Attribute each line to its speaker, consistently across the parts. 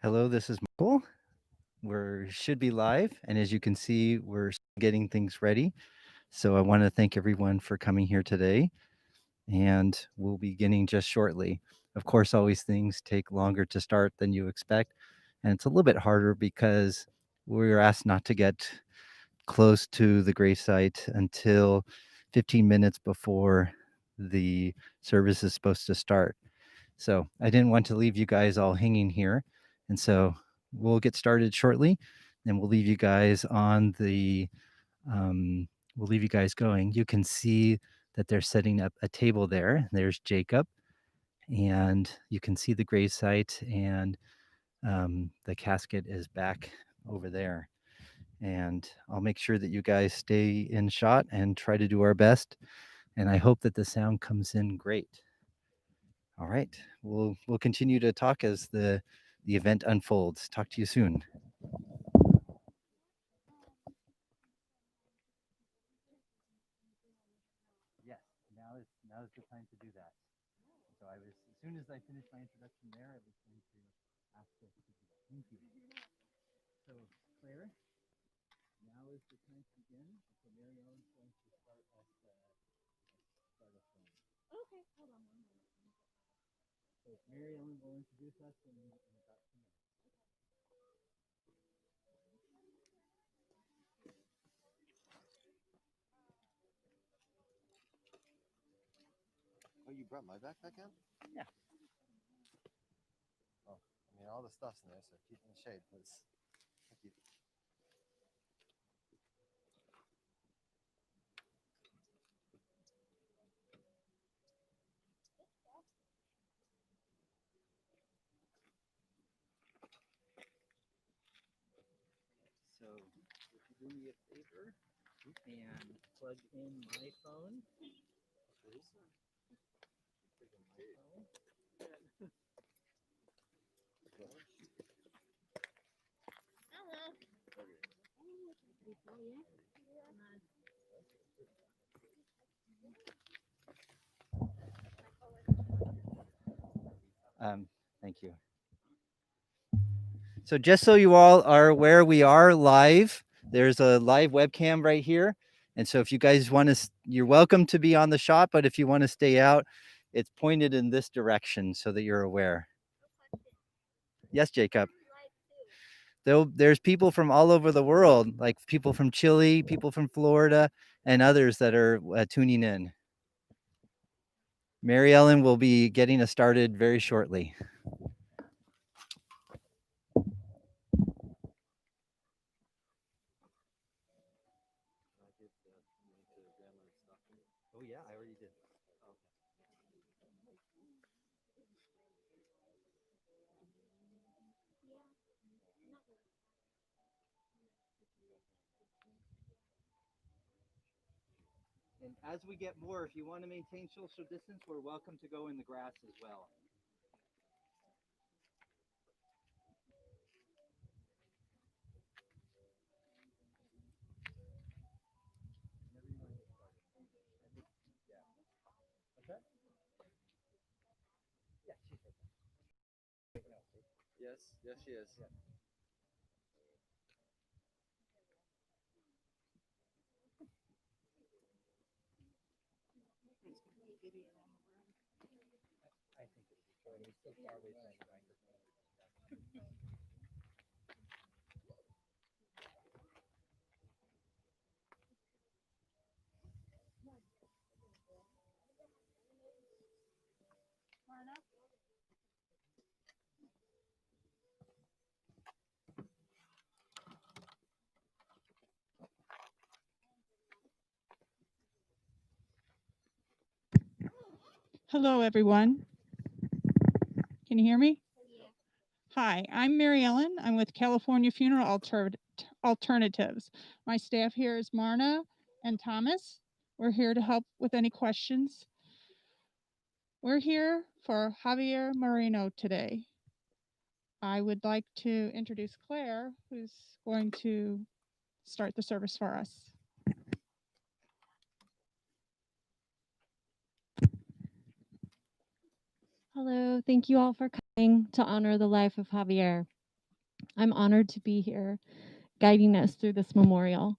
Speaker 1: Hello, this is Michael. We should be live, and as you can see, we're getting things ready. So I want to thank everyone for coming here today, and we'll be beginning just shortly. Of course, always things take longer to start than you expect, and it's a little bit harder because we were asked not to get close to the grave site until 15 minutes before the service is supposed to start. So I didn't want to leave you guys all hanging here. And so we'll get started shortly and we'll leave you guys on the, we'll leave you guys going. You can see that they're setting up a table there. There's Jacob, and you can see the gravesite, and the casket is back over there. And I'll make sure that you guys stay in shot and try to do our best. And I hope that the sound comes in great. All right. We'll continue to talk as the event unfolds. Talk to you soon. Yes, now is the time to do that. So I was as soon as I finished my introduction there, I was going to ask us to do that. Thank you. So Claire, now is the time to begin. So Mary Ellen's going to start us start us going. Okay, hold on one minute. So Mary Ellen will introduce us in about 2 minutes.
Speaker 2: Oh, you brought my backpack in?
Speaker 1: Yeah.
Speaker 2: Oh, I mean, all the stuff's in there, so keep it in the shade, please. Thank you.
Speaker 1: So if you do me a favor and plug in my phone.
Speaker 2: Please.
Speaker 1: Thank you. So just so you all are aware, we are live. There's a live webcam right here. And so if you guys want to, you're welcome to be on the shot, but if you want to stay out, it's pointed in this direction so that you're aware. Yes, Jacob. There's people from all over the world, like people from Chile, people from Florida, and others that are tuning in. Mary Ellen will be getting us started very shortly. Oh yeah, I already did. And as we get more, if you want to maintain social distance, we're welcome to go in the grass as well.
Speaker 2: Yes, she is. Yeah.
Speaker 1: I think it'll be fine. It's so far away from the microphone.
Speaker 3: Hello, everyone. Can you hear me? Yeah. Hi, I'm Mary Ellen. I'm with California Funeral Alternatives. My staff here is Marna and Thomas. We're here to help with any questions. We're here for Javier Merino today. I would like to introduce Claire, who's going to start the service for us.
Speaker 4: Hello, thank you all for coming to honor the life of Javier. I'm honored to be here guiding us through this memorial.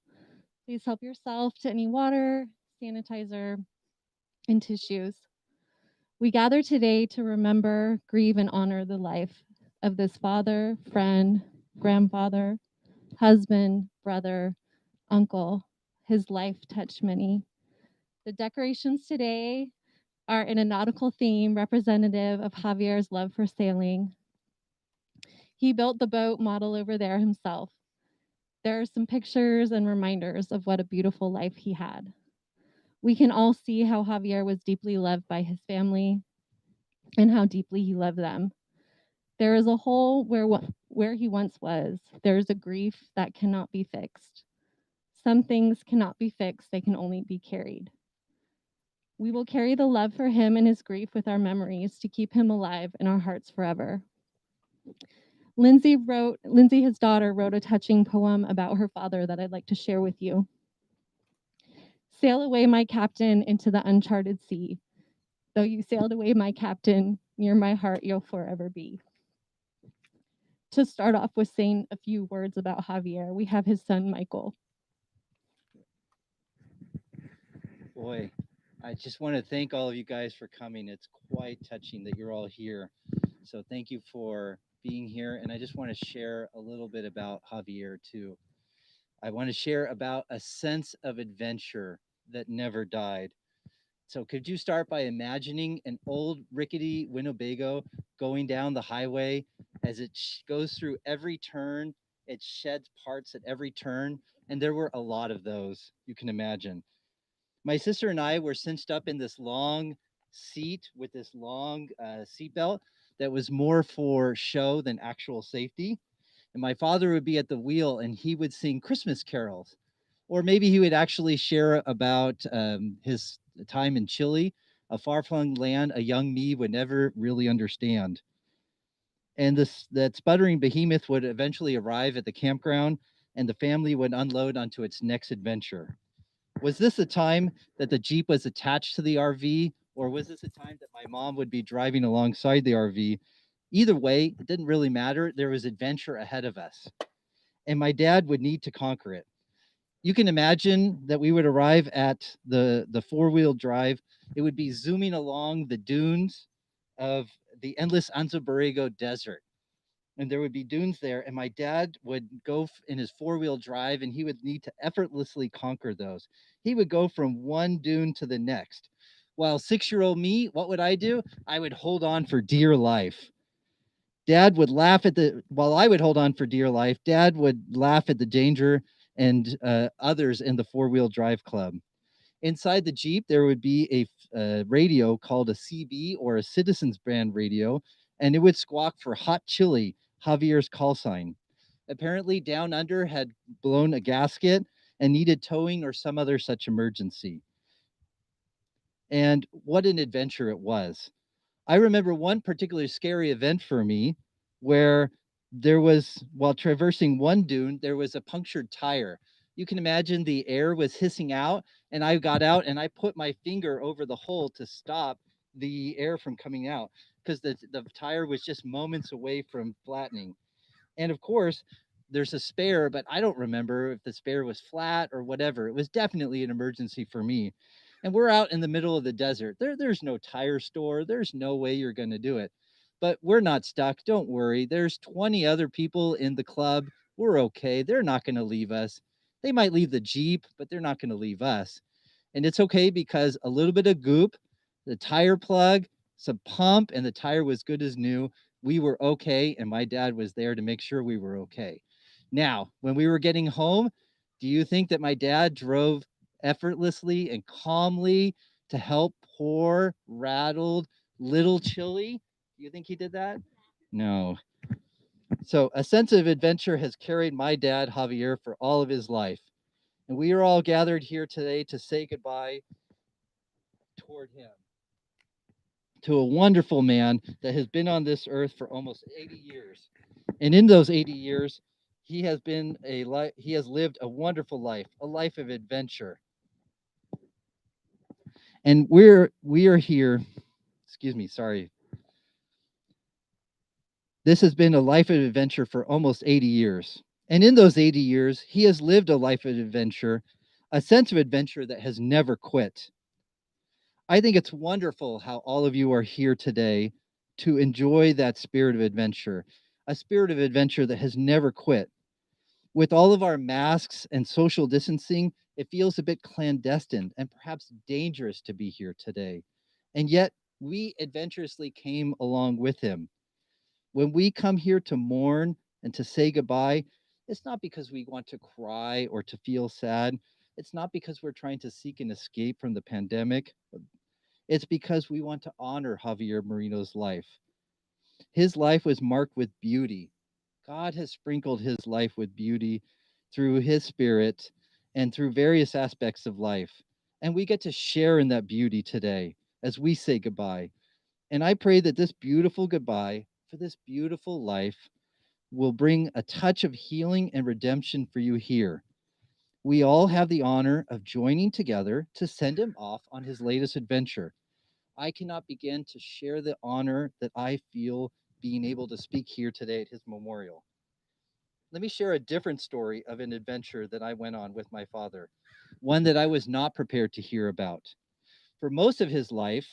Speaker 4: Please help yourself to any water, sanitizer, and tissues. We gather today to remember, grieve, and honor the life of this father, friend, grandfather, husband, brother, uncle. His life touched many. The decorations today are in a nautical theme representative of Javier's love for sailing. He built the boat model over there himself. There are some pictures and reminders of what a beautiful life he had. We can all see how Javier was deeply loved by his family and how deeply he loved them. There is a hole where he once was. There is a grief that cannot be fixed. Some things cannot be fixed, they can only be carried. We will carry the love for him and his grief with our memories to keep him alive in our hearts forever. Lindsay, his daughter, wrote a touching poem about her father that I'd like to share with you. Sail away, my captain, into the uncharted sea. Though you sailed away, my captain, near my heart you'll forever be. To start off with saying a few words about Javier, we have his son, Michael.
Speaker 1: Boy, I just want to thank all of you guys for coming. It's quite touching that you're all here. So thank you for being here. And I just want to share a little bit about Javier, too. I want to share about a sense of adventure that never died. So could you start by imagining an old rickety Winnebago going down the highway as it goes through every turn? It sheds parts at every turn. And there were a lot of those, you can imagine. My sister and I were cinched up in this long seat with this long seat belt that was more for show than actual safety. And my father would be at the wheel and he would sing Christmas carols. Or maybe he would actually share about his time in Chile, a far flung land a young me would never really understand. And that sputtering behemoth would eventually arrive at the campground and the family would unload onto its next adventure. Was this a time that the Jeep was attached to the RV, or was this a time that my mom would be driving alongside the RV? Either way, it didn't really matter. There was adventure ahead of us, and my dad would need to conquer it. You can imagine that we would arrive at the four-wheel drive. It would be zooming along the dunes of the endless Anza Borrego Desert, and there would be dunes there, and my dad would go in his four-wheel drive and he would need to effortlessly conquer those. He would go from one dune to the next. While 6-year-old me, what would I do? I would hold on for dear life. Dad would laugh at the while I would hold on for dear life. Dad would laugh at the danger and others in the four-wheel drive club. Inside the Jeep, there would be a radio called a CB, or a Citizens brand radio, and it would squawk for hot chili, Javier's call sign. Apparently, Down Under had blown a gasket and needed towing or some other such emergency. And what an adventure it was. I remember one particularly scary event for me where while traversing one dune, there was a punctured tire. You can imagine the air was hissing out, and I got out and I put my finger over the hole to stop the air from coming out because the tire was just moments away from flattening. And of course, there's a spare, but I don't remember if the spare was flat or whatever. It was definitely an emergency for me. And we're out in the middle of the desert. There's no tire store. There's no way you're going to do it. But we're not stuck. Don't worry. There's 20 other people in the club. We're okay. They're not going to leave us. They might leave the Jeep, but they're not going to leave us. And it's okay because a little bit of goop, the tire plug, some pump, and the tire was good as new. We were okay, and my dad was there to make sure we were okay. Now, when we were getting home, do you think that my dad drove effortlessly and calmly to help poor, rattled little Chili? Do you think he did that? No. So, a sense of adventure has carried my dad, Javier, for all of his life. And we are all gathered here today to say goodbye toward him, to a wonderful man that has been on this earth for almost 80 years. And in those 80 years, he has lived a wonderful life, a life of adventure. And we are here, excuse me, sorry. This has been a life of adventure for almost 80 years. And in those 80 years, he has lived a life of adventure, a sense of adventure that has never quit. I think it's wonderful how all of you are here today to enjoy that spirit of adventure, a spirit of adventure that has never quit. With all of our masks and social distancing, it feels a bit clandestine and perhaps dangerous to be here today. And yet, we adventurously came along with him. When we come here to mourn and to say goodbye, it's not because we want to cry or to feel sad. It's not because we're trying to seek an escape from the pandemic. It's because we want to honor Javier Merino's life. His life was marked with beauty. God has sprinkled his life with beauty through his spirit and through various aspects of life. And we get to share in that beauty today as we say goodbye. And I pray that this beautiful goodbye for this beautiful life will bring a touch of healing and redemption for you here. We all have the honor of joining together to send him off on his latest adventure. I cannot begin to share the honor that I feel being able to speak here today at his memorial. Let me share a different story of an adventure that I went on with my father, one that I was not prepared to hear about. For most of his life,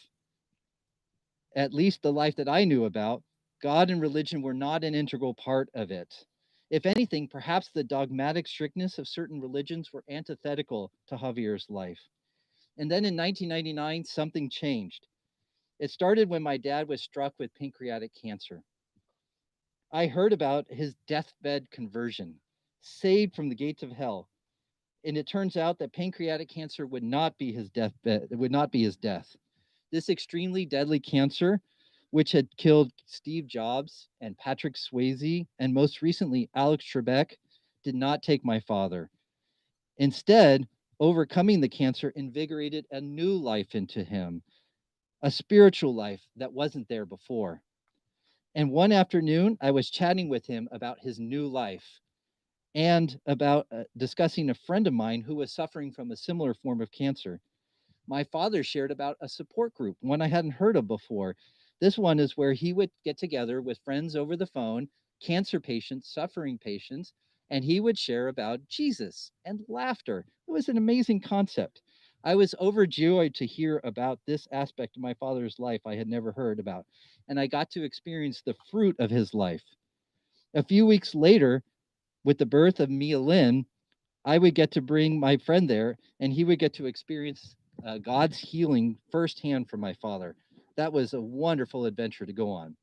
Speaker 1: at least the life that I knew about, God and religion were not an integral part of it. If anything, perhaps the dogmatic strictness of certain religions were antithetical to Javier's life. And then in 1999, something changed. It started when my dad was struck with pancreatic cancer. I heard about his deathbed conversion, saved from the gates of hell. And it turns out that pancreatic cancer would not be his deathbed, it would not be his death. This extremely deadly cancer, which had killed Steve Jobs and Patrick Swayze, and most recently Alex Trebek, did not take my father. Instead, overcoming the cancer invigorated a new life into him, a spiritual life that wasn't there before. And one afternoon, I was chatting with him about his new life and about discussing a friend of mine who was suffering from a similar form of cancer. My father shared about a support group, one I hadn't heard of before. This one is where he would get together with friends over the phone, cancer patients, suffering patients, and he would share about Jesus and laughter. It was an amazing concept. I was overjoyed to hear about this aspect of my father's life I had never heard about, and I got to experience the fruit of his life. A few weeks later, with the birth of Mia Lynn, I would get to bring my friend there, and he would get to experience God's healing firsthand from my father. That was a wonderful adventure to go on.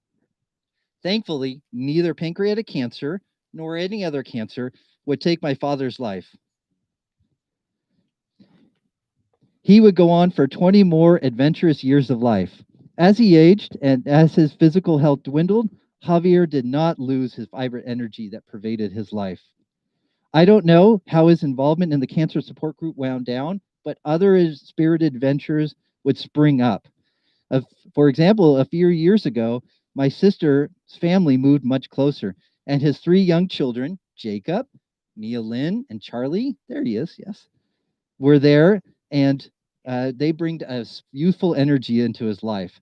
Speaker 1: Thankfully, neither pancreatic cancer nor any other cancer would take my father's life. He would go on for 20 more adventurous years of life. As he aged and as his physical health dwindled, Javier did not lose his vibrant energy that pervaded his life. I don't know how his involvement in the cancer support group wound down, but other spirited ventures would spring up. Uh, for example, a few years ago, my sister's family moved much closer, and his three young children, Jacob, Mia Lynn, and Charlie, there he is, yes, were there, and they bring a youthful energy into his life.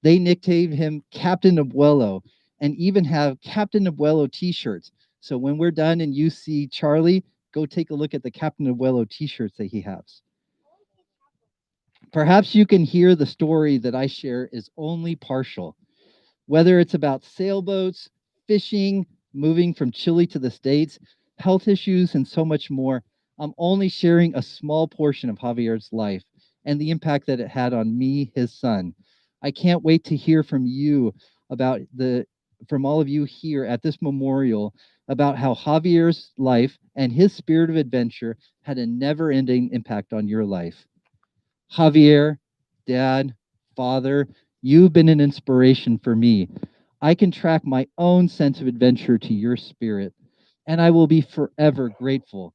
Speaker 1: They nicknamed him Captain Abuelo and even have Captain Abuelo t-shirts. So when we're done and you see Charlie, go take a look at the Captain Abuelo t-shirts that he has. Perhaps you can hear the story that I share is only partial. Whether it's about sailboats, fishing, moving from Chile to the States, health issues, and so much more, I'm only sharing a small portion of Javier's life and the impact that it had on me, his son. I can't wait to hear from you about from all of you here at this memorial about how Javier's life and his spirit of adventure had a never-ending impact on your life. Javier, Dad, Father, you've been an inspiration for me. I can track my own sense of adventure to your spirit, and I will be forever grateful.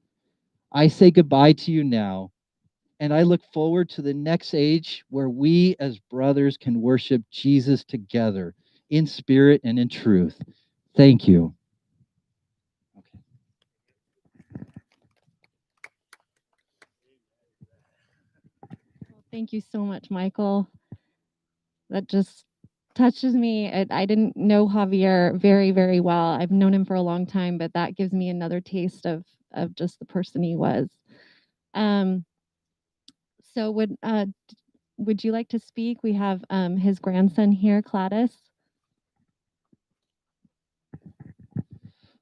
Speaker 1: I say goodbye to you now, and I look forward to the next age where we as brothers can worship Jesus together in spirit and in truth. Thank you. Okay.
Speaker 4: Thank you so much, Michael. That just touches me. I didn't know Javier very, very well. I've known him for a long time, but that gives me another taste of just the person he was. So would you like to speak? We have his grandson here, Gladys.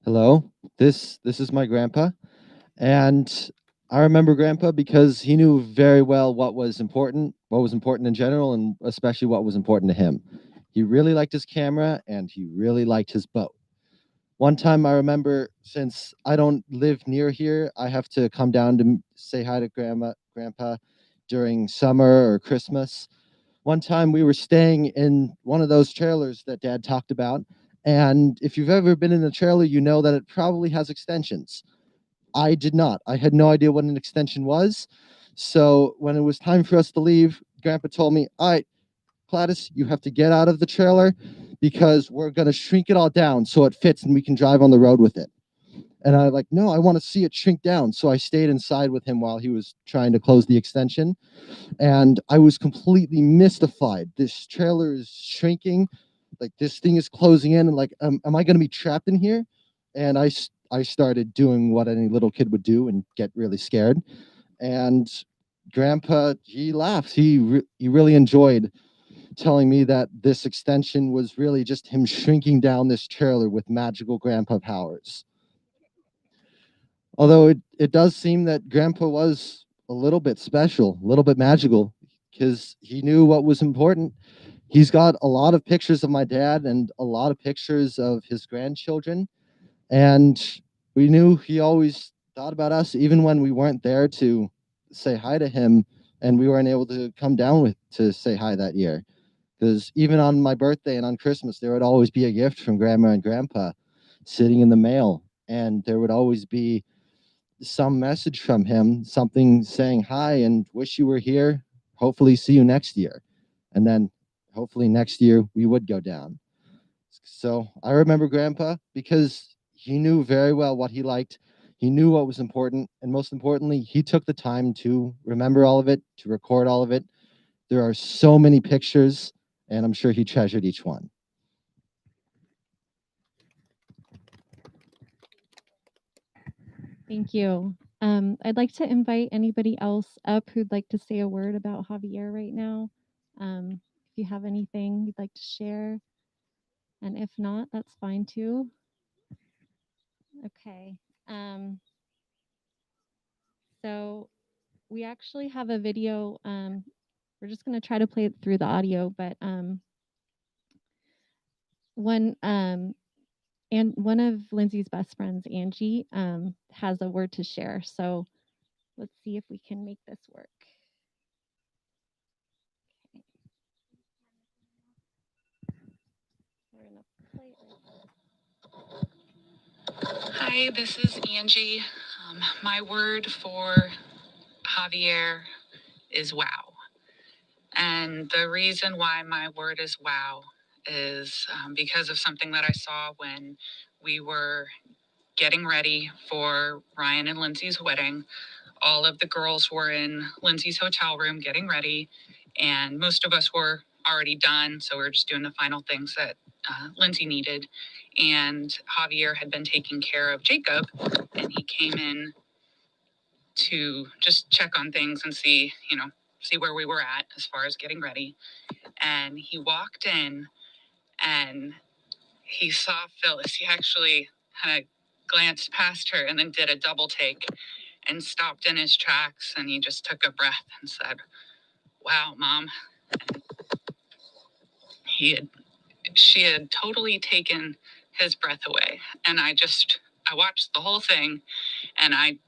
Speaker 5: Hello, this is my grandpa, and I remember grandpa because he knew very well what was important in general, and especially what was important to him. He really liked his camera, and he really liked his boat. One time I remember, since I don't live near here, I have to come down to say hi to grandpa during summer or Christmas. One time we were staying in one of those trailers that Dad talked about. And if you've ever been in a trailer, you know that it probably has extensions. I did not. I had no idea what an extension was. So when it was time for us to leave, Grandpa told me, "All right, Gladys, you have to get out of the trailer because we're going to shrink it all down so it fits and we can drive on the road with it." And I like, no, I want to see it shrink down. So I stayed inside with him while he was trying to close the extension. And I was completely mystified. This trailer is shrinking, like this thing is closing in, and like, am I going to be trapped in here? And I started doing what any little kid would do and get really scared. And Grandpa, he laughed. He really enjoyed telling me that this extension was really just him shrinking down this trailer with magical Grandpa powers. Although it does seem that Grandpa was a little bit special, a little bit magical, because he knew what was important. He's got a lot of pictures of my dad and a lot of pictures of his grandchildren. And we knew he always thought about us, even when we weren't there to say hi to him and we weren't able to come down with to say hi that year. Because even on my birthday and on Christmas, there would always be a gift from Grandma and Grandpa sitting in the mail. And there would always be some message from him, something saying hi and wish you were here. Hopefully, see you next year. And then hopefully next year we would go down. So I remember Grandpa because he knew very well what he liked. He knew what was important. And most importantly, he took the time to remember all of it, to record all of it. There are so many pictures, and I'm sure he treasured each one.
Speaker 4: Thank you. I'd like to invite anybody else up who'd like to say a word about Javier right now. If you have anything you'd like to share, and if not, that's fine too. Okay. So we actually have a video. We're just going to try to play it through the audio, but one of Lindsay's best friends, Angie, has a word to share. So let's see if we can make this work. Okay. We're gonna play it.
Speaker 6: Hi, this is Angie. My word for Javier is wow. And the reason why my word is wow is because of something that I saw when we were getting ready for Ryan and Lindsay's wedding. All of the girls were in Lindsay's hotel room getting ready, and most of us were already done. So we were just doing the final things that Lindsay needed. And Javier had been taking care of Jacob, and he came in to just check on things and see where we were at as far as getting ready. And he walked in and he saw Phyllis. He actually kind of glanced past her and then did a double take and stopped in his tracks, and he just took a breath and said, "Wow, Mom." She had totally taken his breath away. And I watched the whole thing, and I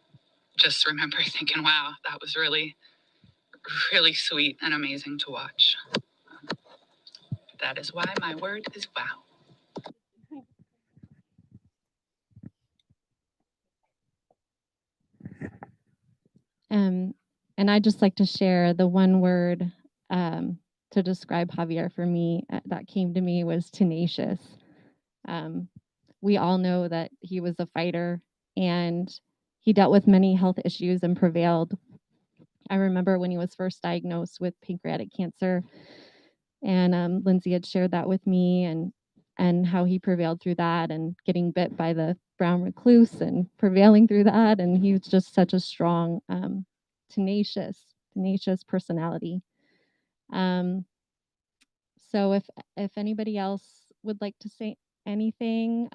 Speaker 6: just remember thinking, wow, that was really, really sweet and amazing to watch. That is why my word is wow.
Speaker 4: And I'd just like to share the one word to describe Javier for me that came to me was tenacious. We all know that he was a fighter and he dealt with many health issues and prevailed. I remember when he was first diagnosed with pancreatic cancer, And Lindsay had shared that with me, and how he prevailed through that, and getting bit by the brown recluse and prevailing through that. And he was just such a strong, tenacious personality. Um, so if anybody else would like to say anything,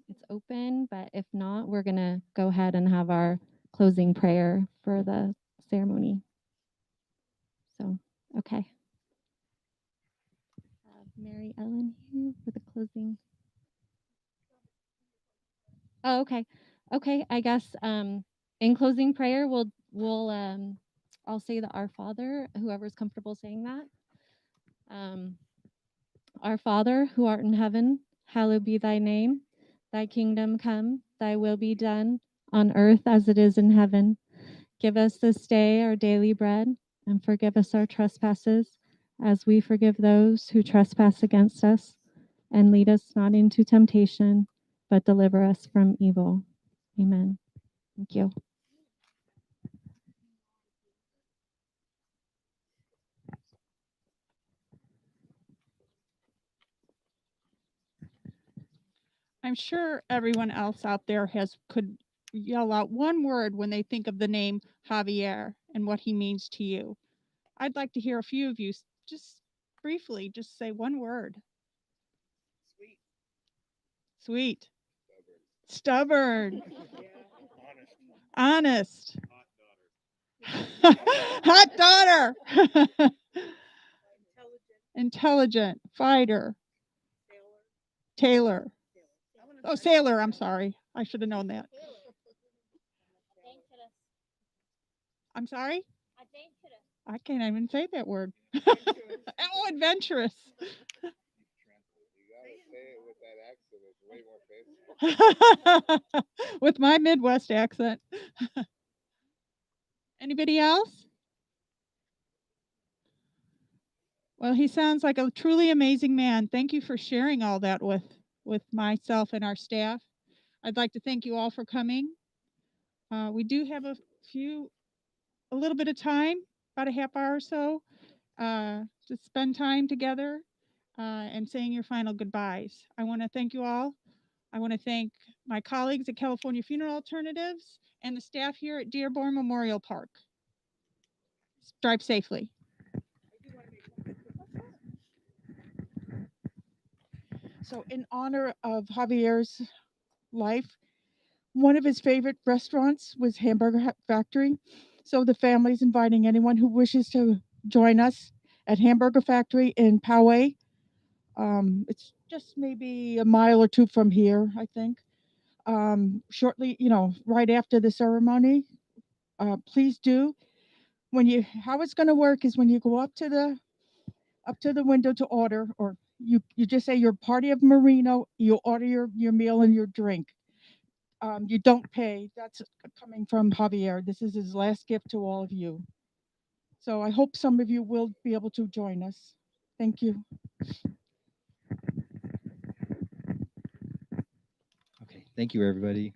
Speaker 4: it's open. But if not, we're gonna go ahead and have our closing prayer for the ceremony. So, okay. Mary Ellen here for the closing. Oh, okay. Okay, I guess in closing prayer, I'll say the Our Father, whoever's comfortable saying that. Our Father, who art in heaven, hallowed be thy name. Thy kingdom come, thy will be done, on earth as it is in heaven. Give us this day our daily bread, and forgive us our trespasses, as we forgive those who trespass against us. And lead us not into temptation, but deliver us from evil. Amen. Thank you.
Speaker 3: I'm sure everyone else out there could yell out one word when they think of the name Javier and what he means to you. I'd like to hear a few of you just briefly just say one word. Sweet. Sweet. Stubborn. Honest. Hot daughter. Intelligent. Fighter. Taylor. Oh, sailor. I'm sorry. I should have known that. I'm sorry? I can't even say that word. Oh, adventurous. With my Midwest accent. Anybody else? Well, he sounds like a truly amazing man. Thank you for sharing all that with myself and our staff. I'd like to thank you all for coming. We do have a little bit of time, about a half hour or so, to spend time together and saying your final goodbyes. I want to thank you all. I want to thank my colleagues at California Funeral Alternatives and the staff here at Dearborn Memorial Park. Drive safely. So in honor of Javier's life, one of his favorite restaurants was Hamburger Factory. So the family's inviting anyone who wishes to join us at Hamburger Factory in Poway. It's just maybe a mile or two from here, I think. Shortly, right after the ceremony, please do. How it's going to work is when you go up to the window to order, or you just say you're party of Merino, you order your meal and your drink. You don't pay. That's coming from Javier. This is his last gift to all of you. So I hope some of you will be able to join us. Thank you.
Speaker 1: Okay, thank you, everybody.